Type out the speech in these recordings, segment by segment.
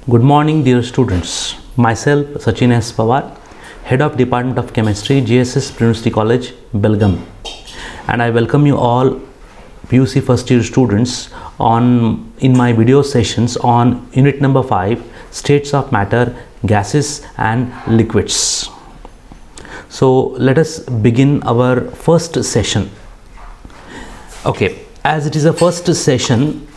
Good morning, dear students. Myself, Sachin S. Pawar, Head of Department of Chemistry, GSS University College, Belgaum, and I welcome you all PUC first year students in my video sessions on unit number 5, states of matter, gases and liquids. So let us begin our first session. Okay, as it is a first session,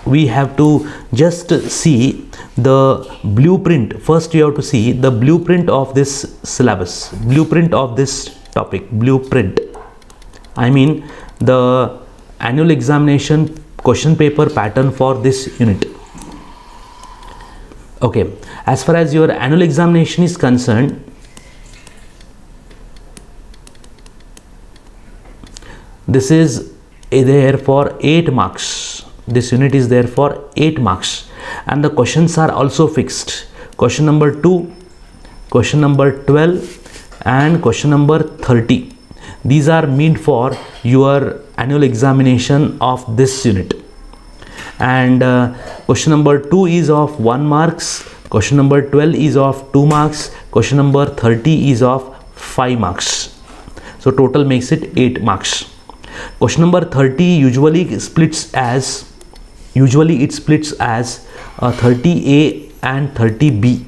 we have to just see the blueprint. First you have to see the blueprint of this syllabus, blueprint of this topic, blueprint. I mean the annual examination question paper pattern for this unit. Okay, as far as your annual examination is concerned, this is there for 8 marks. This unit is there for 8 marks and the questions are also fixed. Question number 2, question number 12 and question number 30. These are meant for your annual examination of this unit. And question number 2 is of 1 marks, question number 12 is of 2 marks, question number 30 is of 5 marks. So total makes it 8 marks. Question number 30 usually it splits as 30A and 30B.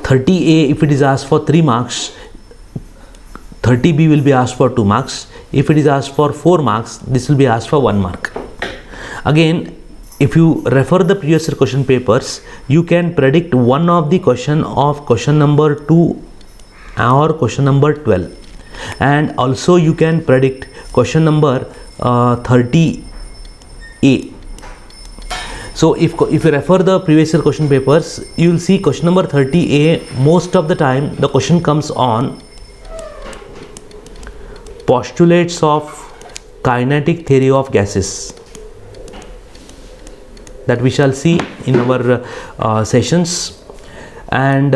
30A, if it is asked for 3 marks, 30B will be asked for 2 marks. If it is asked for 4 marks, this will be asked for 1 mark. Again, if you refer the previous year question papers, you can predict one of the question of question number 2 or question number 12, and also you can predict question number 30A. So if you refer the previous year question papers, you will see question number 30A, most of the time the question comes on postulates of kinetic theory of gases, that we shall see in our sessions, and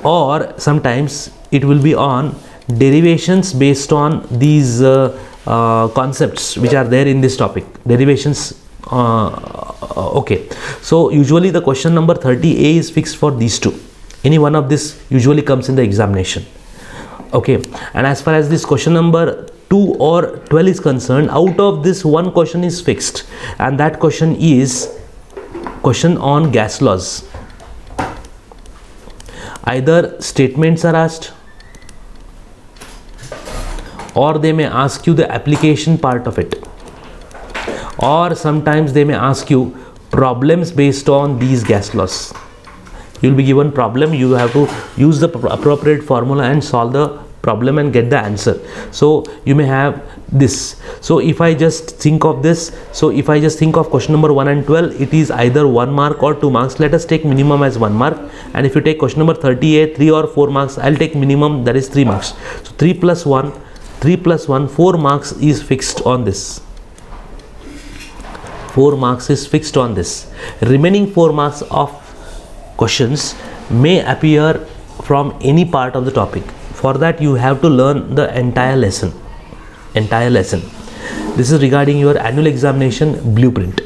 or sometimes it will be on derivations based on these concepts which are there in this topic, derivations. Okay, so usually the question number 30A is fixed for these two. Any one of this usually comes in the examination. Okay, and as far as this question number 2 or 12 is concerned, out of this one question is fixed, and that question is question on gas laws. Either statements are asked, or they may ask you the application part of it, or sometimes they may ask you problems based on these gas laws. You will be given problem, you have to use the appropriate formula and solve the problem and get the answer. So you may have this. So if I just think of this, so if I just think of question number 1 and 12, it is either 1 mark or 2 marks. Let us take minimum as 1 mark, and if you take question number 30A, 3 or 4 marks, I'll take minimum, that is 3 marks. So 3 plus 1, 4 marks is fixed on this. 4 marks is fixed on this. Remaining 4 marks of questions may appear from any part of the topic. For that you have to learn the entire lesson. This is regarding your annual examination blueprint.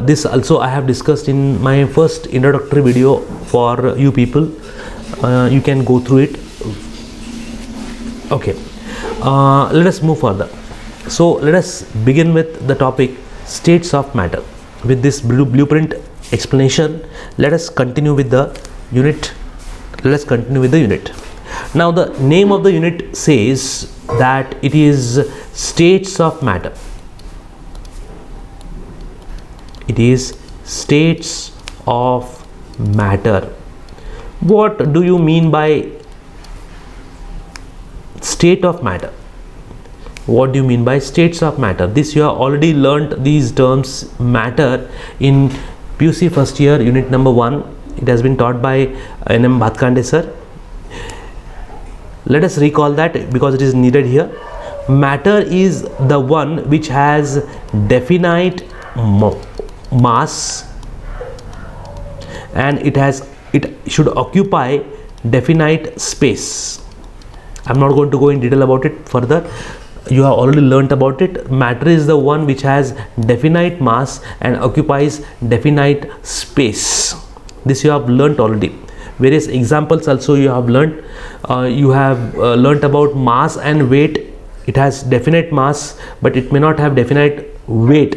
This also I have discussed in my first introductory video for you people. You can go through it. Okay, let us move further. So let us begin with the topic states of matter. With this blueprint explanation, let us continue with the unit. Now the name of the unit says that it is states of matter. It is states of matter. What do you mean by state of matter? What do you mean by states of matter? This you have already learnt these terms, matter, in PUC first year unit number 1. It has been taught by N.M. Bhatkande sir. Let us recall that because it is needed here. Matter is the one which has definite mass, and it should occupy definite space. I'm not going to go in detail about it further. you have already learnt about it. Matter is the one which has definite mass and occupies definite space. This you have learnt already. Various examples also you have learnt. You have learnt about mass and weight. It has definite mass, but it may not have definite weight.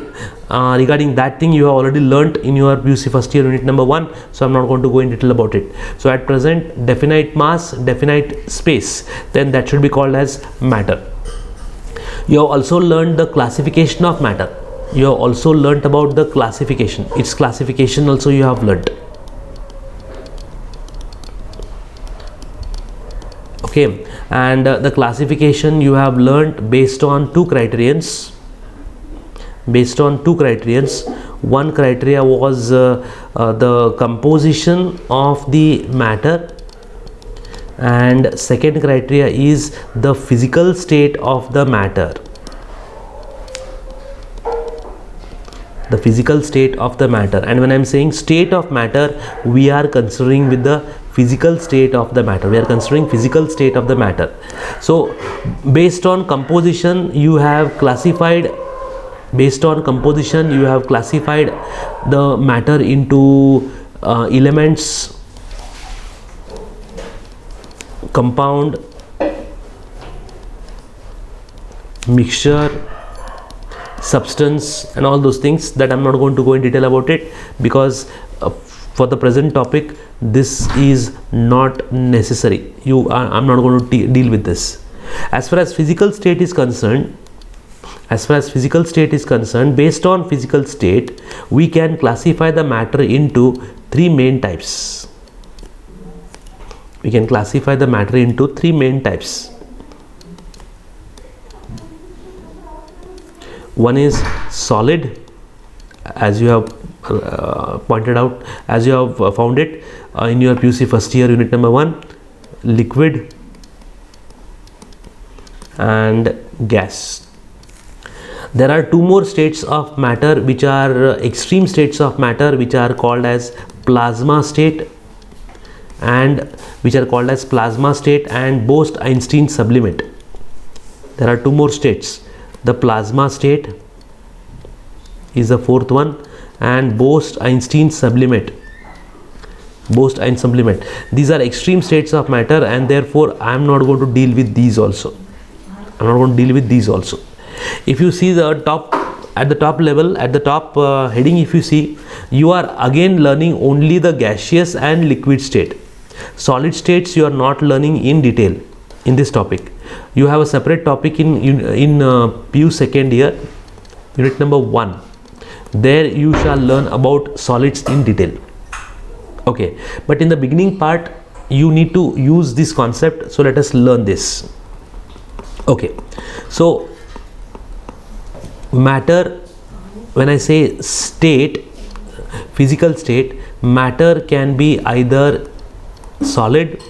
Regarding that thing you have already learnt in your PUC first year unit number 1, so I'm not going to go in detail about it. So at present, definite mass, definite space, then that should be called as matter. You have also learned the classification of matter. You have also learnt about the classification. Its classification also you have learnt. Okay, and the classification you have learnt based on two criterions. One criteria was the composition of the matter, and second criteria is the physical state of the matter. The physical state of the matter. And when I'm saying state of matter, we are considering with the physical state of the matter. We are considering physical state of the matter. So based on composition you have classified the matter into elements, compound, mixture, substance, and all those things that I'm not going to go in detail about it, because for the present topic this is not necessary. I'm not going to deal with this. As far as physical state is concerned, based on physical state, we can classify the matter into three main types. One is solid, as you have pointed out, as you have found it in your PUC first year unit number 1, liquid and gas. There are two more states of matter which are extreme states of matter, which are called as plasma state and Bose-Einstein sublimate. There are two more states. The plasma state is the fourth one, and Bose-Einstein sublimate. These are extreme states of matter, and therefore I am not going to deal with these also. If you see the top heading, if you see, you are again learning only the gaseous and liquid state. Solid states you are not learning in detail in this topic. You have a separate topic in PU second year unit number 1. There you shall learn about solids in detail. Okay, but in the beginning part you need to use this concept, so let us learn this. Okay, so matter, when I say state, physical state, matter can be either solid,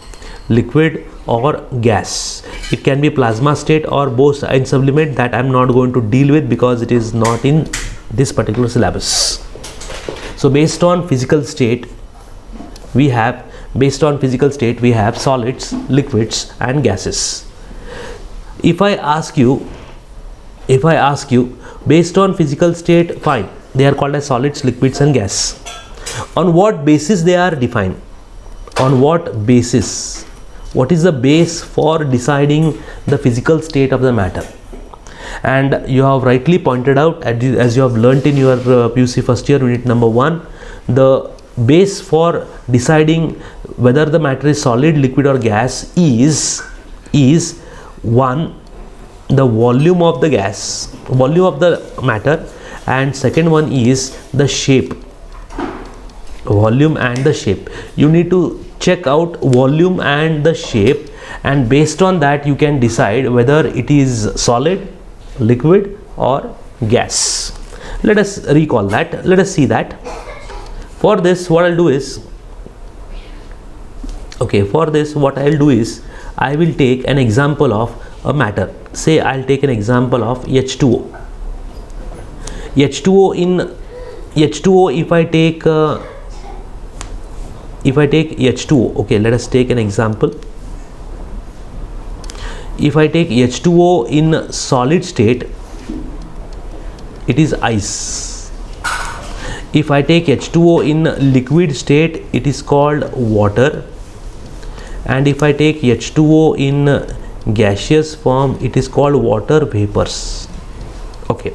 liquid or gas. It can be plasma state or Bose-Einstein sublimate. That I am not going to deal with because it is not in this particular syllabus. So based on physical state we have solids, liquids and gases. If I ask you based on physical state, fine, they are called as solids, liquids and gas. On what basis they are defined? What is the base for deciding the physical state of the matter? And you have rightly pointed out, as you have learnt in your PUC first year unit number 1, the base for deciding whether the matter is solid, liquid or gas is one, the volume of the matter, and second one is the shape. Volume and the shape. You need to check out volume and the shape, and based on that you can decide whether it is solid, liquid or gas. Let us recall that. Let us see that. For this what I'll do is, I will take an example of a matter. Say I'll take an example of H2O. If I take H2O, okay, let us take an example. if I take H2O in solid state, it is ice. If I take H2O in liquid state, it is called water. And if I take H2O in gaseous form, it is called water vapors. Okay,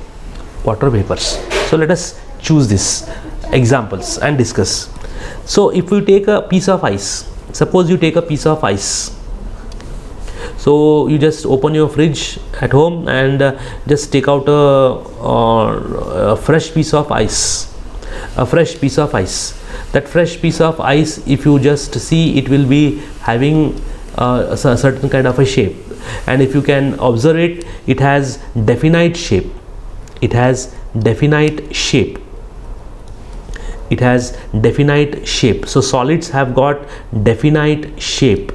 water vapors. So let us choose this examples and discuss. So if you take a piece of ice, suppose you take a piece of ice. So you just open your fridge at home and just take out a fresh piece of ice. A fresh piece of ice. That fresh piece of ice, if you just see, it will be having a certain kind of a shape. And if you can observe it, it has definite shape. It has definite shape. It has definite shape. So solids have got definite shape.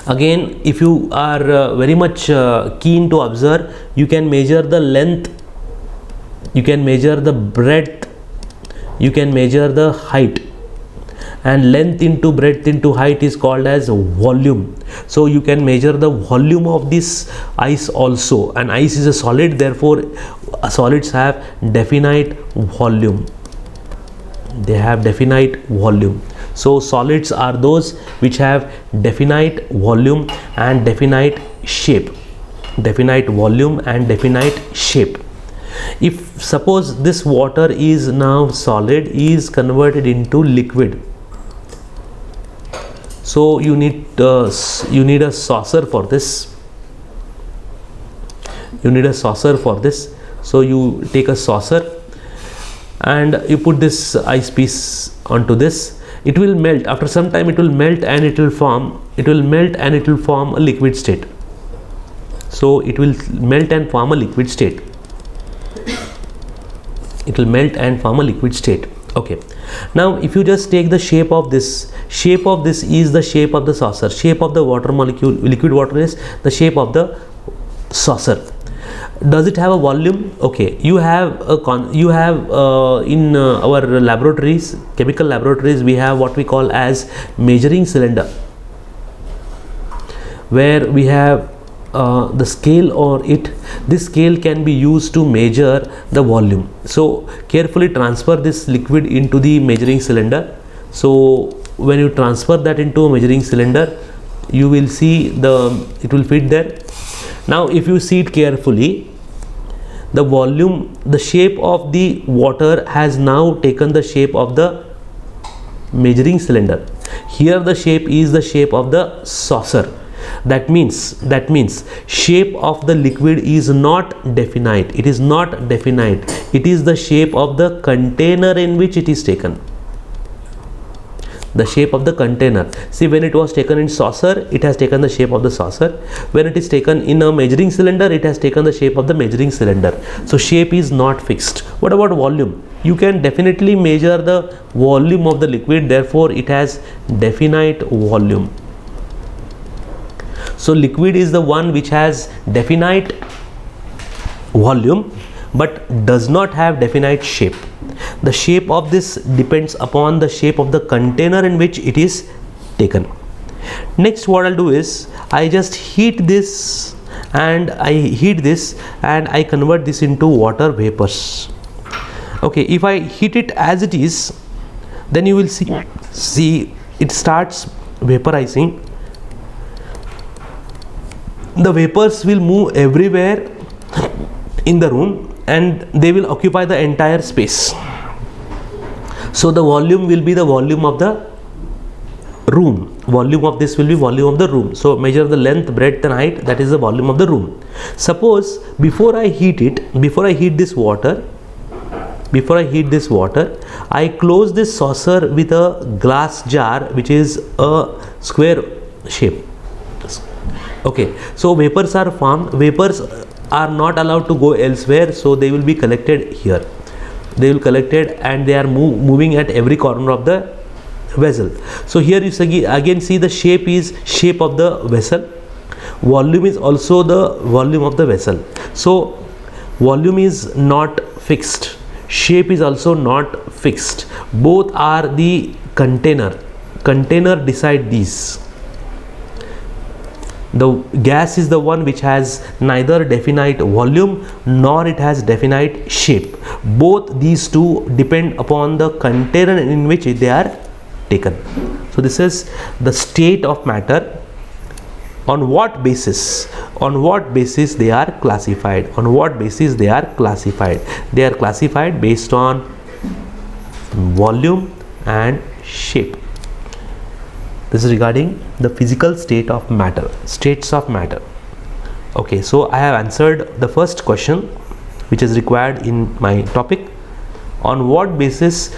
Again, if you are very much keen to observe, you can measure the length, you can measure the breadth, you can measure the height, and length into breadth into height is called as volume. So you can measure the volume of this ice also, and ice is a solid, therefore solids have definite volume. They have definite volume. So solids are those which have definite volume and definite shape. Definite volume and definite shape. If suppose this water is now solid, is converted into liquid, so you need a saucer for this. You need a saucer for this. So you take a saucer and you put this ice piece onto this. It will melt. After some time it will melt and it will form a liquid state. So it will melt and form a liquid state. It will melt and form a liquid state. Okay. Now if you just take the shape of this is the shape of the saucer. Shape of the water molecule, liquid water, is the shape of the saucer. Does it have a volume? Okay, you have in our laboratories, chemical laboratories, we have what we call as measuring cylinder, where we have the scale or this scale can be used to measure the volume. So carefully transfer this liquid into the measuring cylinder. So when you transfer that into a measuring cylinder, you will see it will fit there. Now if you see it carefully, the volume, the shape of the water has now taken the shape of the measuring cylinder. Here the shape is the shape of the saucer. That means shape of the liquid is not definite. It is not definite. It is the shape of the container in which it is taken. The shape of the container. See, when it was taken in saucer, it has taken the shape of the saucer. When it is taken in a measuring cylinder, it has taken the shape of the measuring cylinder. So shape is not fixed. What about volume? You can definitely measure the volume of the liquid, therefore it has definite volume. So liquid is the one which has definite volume but does not have definite shape. The shape of this depends upon the shape of the container in which it is taken. Next, what I'll do is I just heat this and I convert this into water vapors. Okay, if I heat it as it is, then you will see it starts vaporizing. The vapors will move everywhere in the room and they will occupy the entire space. So the volume will be the volume of the room. Volume of this will be volume of the room. So measure the length, breadth and height, that is the volume of the room. Suppose before I heat this water, I close this saucer with a glass jar which is a square shape. Okay, so vapors are formed. Vapors are not allowed to go elsewhere, so they will be collected here. They will collected and they are moving at every corner of the vessel. So here you again see the shape is shape of the vessel. Volume is also the volume of the vessel. So volume is not fixed. Shape is also not fixed. Both are the container. Container decide these. The gas is the one which has neither definite volume nor it has definite shape. Both these two depend upon the container in which they are taken. So this is the state of matter. On what basis? On what basis they are classified? On what basis they are classified? They are classified based on volume and shape. This is regarding the physical state of matter, states of matter. Okay, so I have answered the first question which is required in my topic. On what basis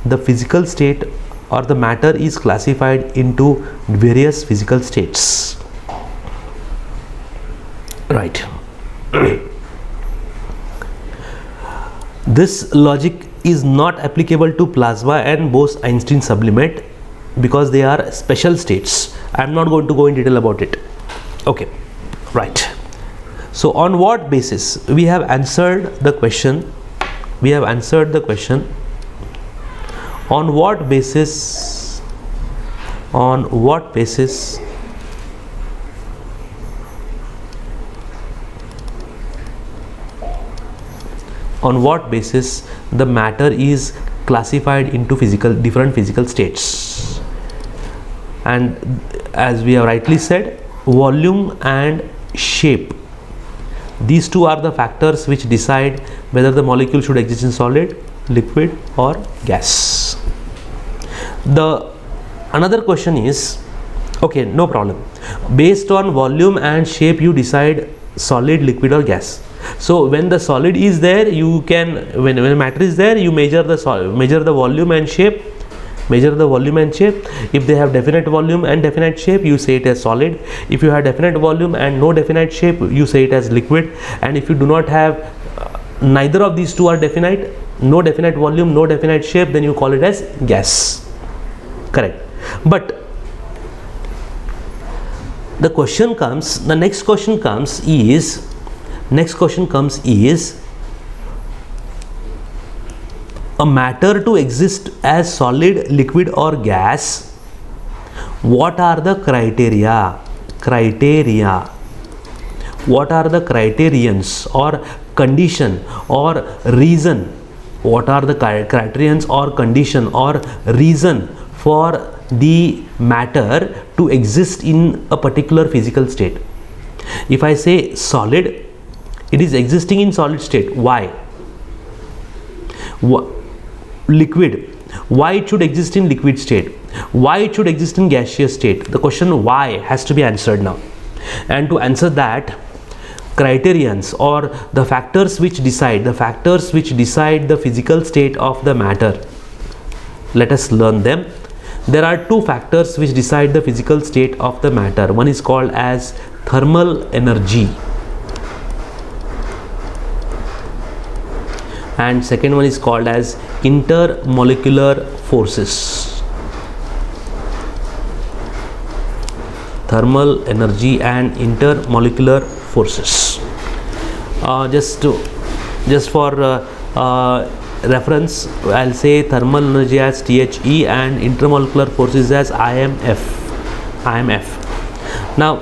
the physical state or the matter is classified into various physical states. Right. This logic is not applicable to plasma and Bose-Einstein sublimate because they are special states. I am not going to go in detail about it. Okay, right. So on what basis? We have answered the question. On what basis? On what basis? On what basis the matter is classified into different physical states? And as we have rightly said, volume and shape, these two are the factors which decide whether the molecule should exist in solid, liquid or gas. The another question is, okay, no problem, based on volume and shape you decide solid, liquid or gas. So when the solid is there, you can, when matter is there, you measure the volume and shape. If they have definite volume and definite shape, you say it as solid. If you have definite volume and no definite shape, you say it as liquid. And if you do not have neither of these two are definite, no definite volume, no definite shape, then you call it as gas. Correct. But the next question comes is a matter to exist as solid, liquid or gas. What are the criteria? What are the criterions or condition or reason? What are the criterions or condition or reason for the matter to exist in a particular physical state? If I say solid, it is existing in solid state. Why? Liquid, why it should exist in liquid state? Why it should exist in gaseous state? The question why has to be answered now. And to answer that, criterions or the factors which decide the physical state of the matter, let us learn them. There are two factors which decide the physical state of the matter. One is called as thermal energy and second one is called as intermolecular forces. Thermal energy and intermolecular forces. Just for reference, I'll say thermal energy as THE and intermolecular forces as IMF. Now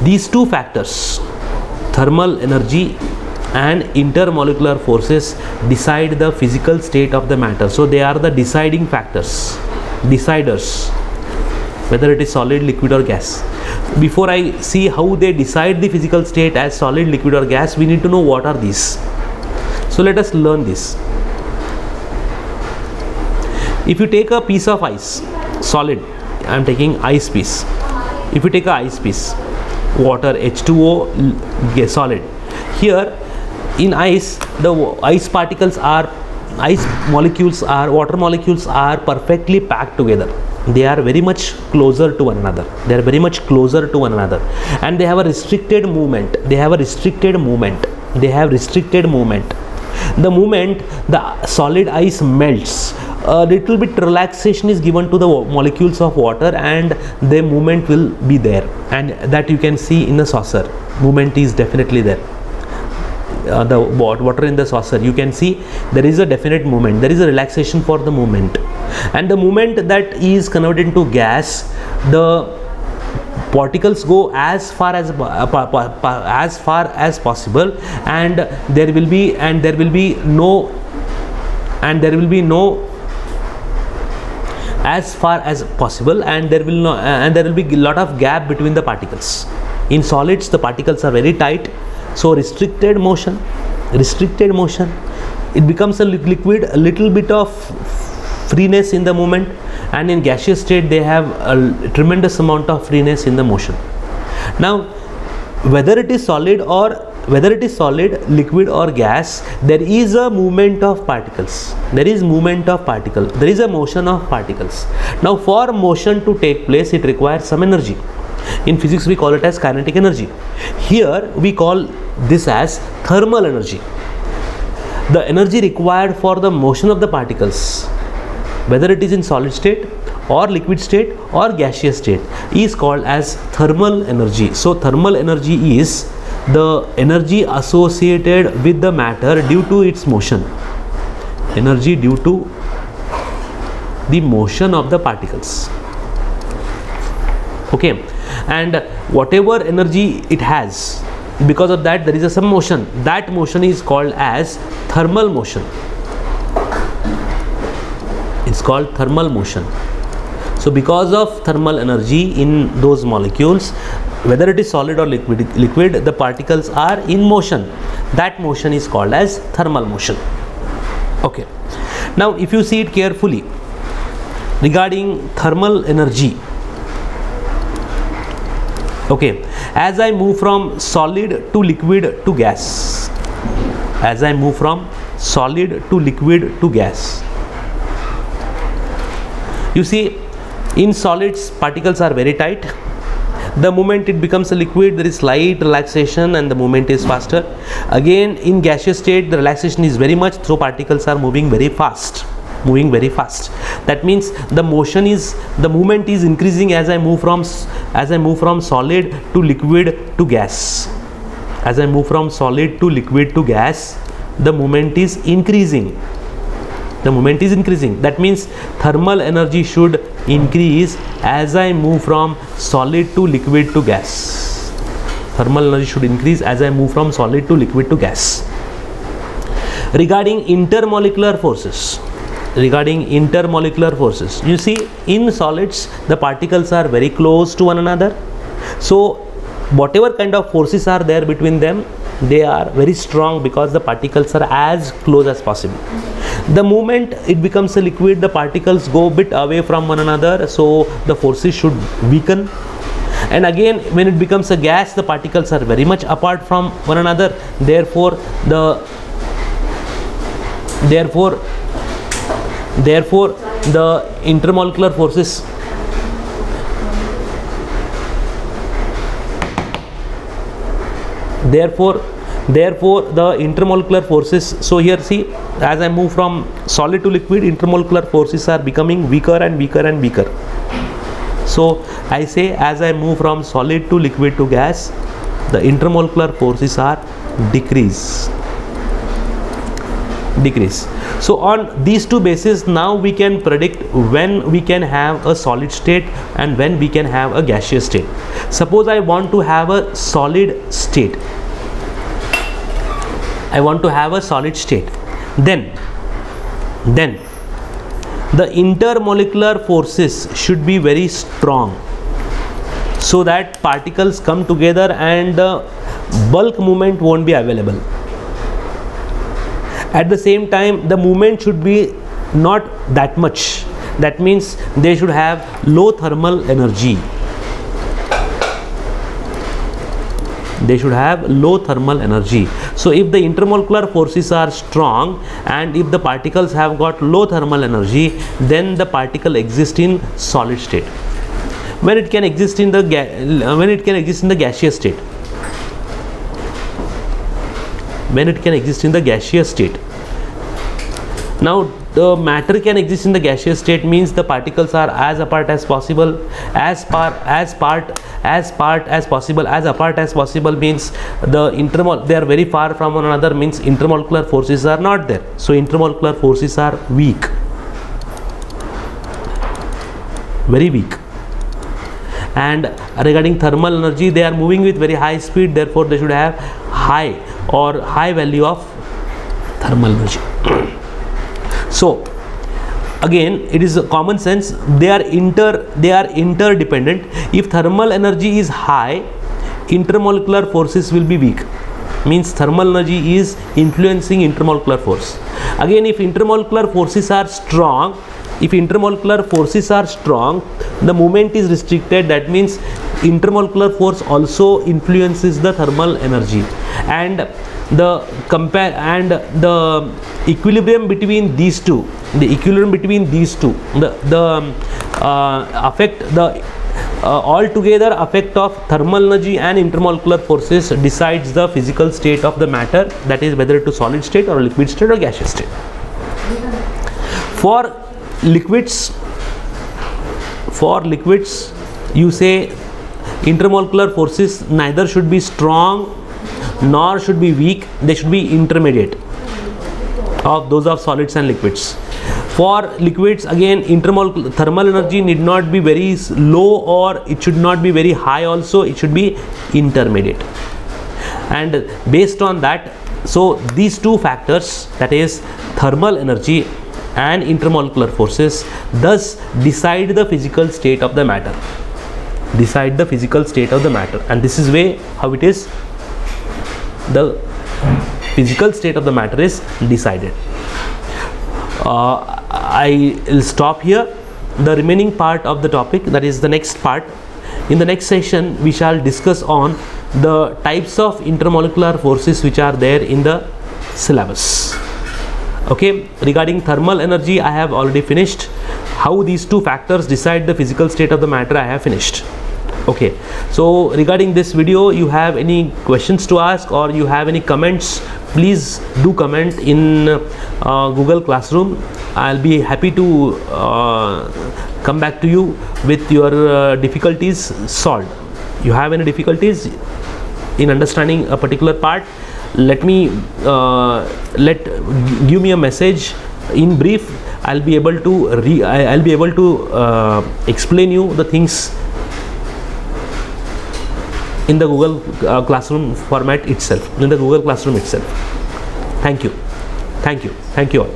these two factors, thermal energy and intermolecular forces, decide the physical state of the matter. So they are the deciding factors, deciders, whether it is solid, liquid or gas. Before I see how they decide the physical state as solid, liquid or gas, we need to know what are these. So let us learn this. If you take a piece of ice, solid, I am taking ice piece. If you take a ice piece, water, H2O, solid. Here in ice, the water molecules are perfectly packed together. They are very much closer to one another. And they have a restricted movement. The moment the solid ice melts, a little bit relaxation is given to the molecules of water and their movement will be there, and that you can see in the saucer. Movement is definitely there. The water in the saucer, you can see there is a definite movement, there is a relaxation for the movement. And the moment that is converted into gas, the particles go as far as possible, and there will be no as far as possible, and there will be lot of gap between the particles. In solids the particles are very tight, so restricted motion, it becomes a liquid, a little bit of freeness in the movement, and in gaseous state they have a tremendous amount of freeness in the motion. Now whether it is solid, liquid or gas, there is a movement of particles, there is a motion of particles. Now for motion to take place, it requires some energy. In physics we call it as kinetic energy. Here we call this as thermal energy. The energy required for the motion of the particles, whether it is in solid state or liquid state or gaseous state, is called as thermal energy. So thermal energy is the energy associated with the matter due to its motion, energy due to the motion of the particles. Okay, and whatever energy it has, because of that there is some motion. That motion is called as thermal motion. It's called thermal motion. So because of thermal energy in those molecules, whether it is solid or liquid, the particles are in motion. That motion is called as thermal motion. Okay, now if you see it carefully regarding thermal energy, okay, as I move from solid to liquid to gas, you see, in solids particles are very tight. The moment it becomes a liquid, there is slight relaxation and the movement is faster. Again in gaseous state the relaxation is very much, so particles are moving very fast. That means the movement is increasing as I move from solid to liquid to gas. As I move from solid to liquid to gas, the movement is increasing. That means thermal energy should increase as I move from solid to liquid to gas. Thermal energy should increase as I move from solid to liquid to gas. Regarding intermolecular forces, you see, in solids the particles are very close to one another, so whatever kind of forces are there between them, they are very strong because the particles are as close as possible. The moment it becomes a liquid, the particles go a bit away from one another, so the forces should weaken. And again when it becomes a gas, the particles are very much apart from one another, therefore the intermolecular forces so here see, as I move from solid to liquid, intermolecular forces are becoming weaker and weaker. So I say, as I move from solid to liquid to gas, the intermolecular forces are decrease. So on these two bases, now we can predict when we can have a solid state and when we can have a gaseous state. Suppose I want to have a solid state. Then the intermolecular forces should be very strong, so that particles come together and bulk movement won't be available. At the same time, the movement should be not that much. That means they should have low thermal energy. So if the intermolecular forces are strong and if the particles have got low thermal energy, then the particle exists in solid state. When it can exist in the gaseous state. Now the matter can exist in the gaseous state means the particles are as apart as possible. As apart as possible means they are very far from one another, means intermolecular forces are not there. So intermolecular forces are weak, very weak. and regarding thermal energy, they are moving with very high speed, therefore they should have high value of thermal energy. So again, it is a common sense, they are interdependent. If thermal energy is high, intermolecular forces will be weak, means thermal energy is influencing intermolecular force. Again, if intermolecular forces are strong, the movement is restricted, that means intermolecular force also influences the thermal energy, and the equilibrium between these two, altogether effect of thermal energy and intermolecular forces decides the physical state of the matter, that is whether to solid state or liquid state or gaseous state. For liquids, you say intermolecular forces neither should be strong nor should be weak, they should be intermediate of those of solids and liquids. For liquids, again, thermal energy need not be very low or it should not be very high also, it should be intermediate. And based on that, so these two factors, that is thermal energy and intermolecular forces, thus decide the physical state of the matter. And this is way how it is, the physical state of the matter is decided. I will stop here. The remaining part of the topic, that is the next part, in the next session we shall discuss on the types of intermolecular forces which are there in the syllabus. Okay, regarding thermal energy I have already finished. How these two factors decide the physical state of the matter, I have finished. Okay, so regarding this video, you have any questions to ask or you have any comments, please do comment in Google Classroom. I'll be happy to come back to you with your difficulties solved. You have any difficulties in understanding a particular part, give me a message. In brief, I'll be able to explain you the things in the Google Classroom format itself, Thank you all.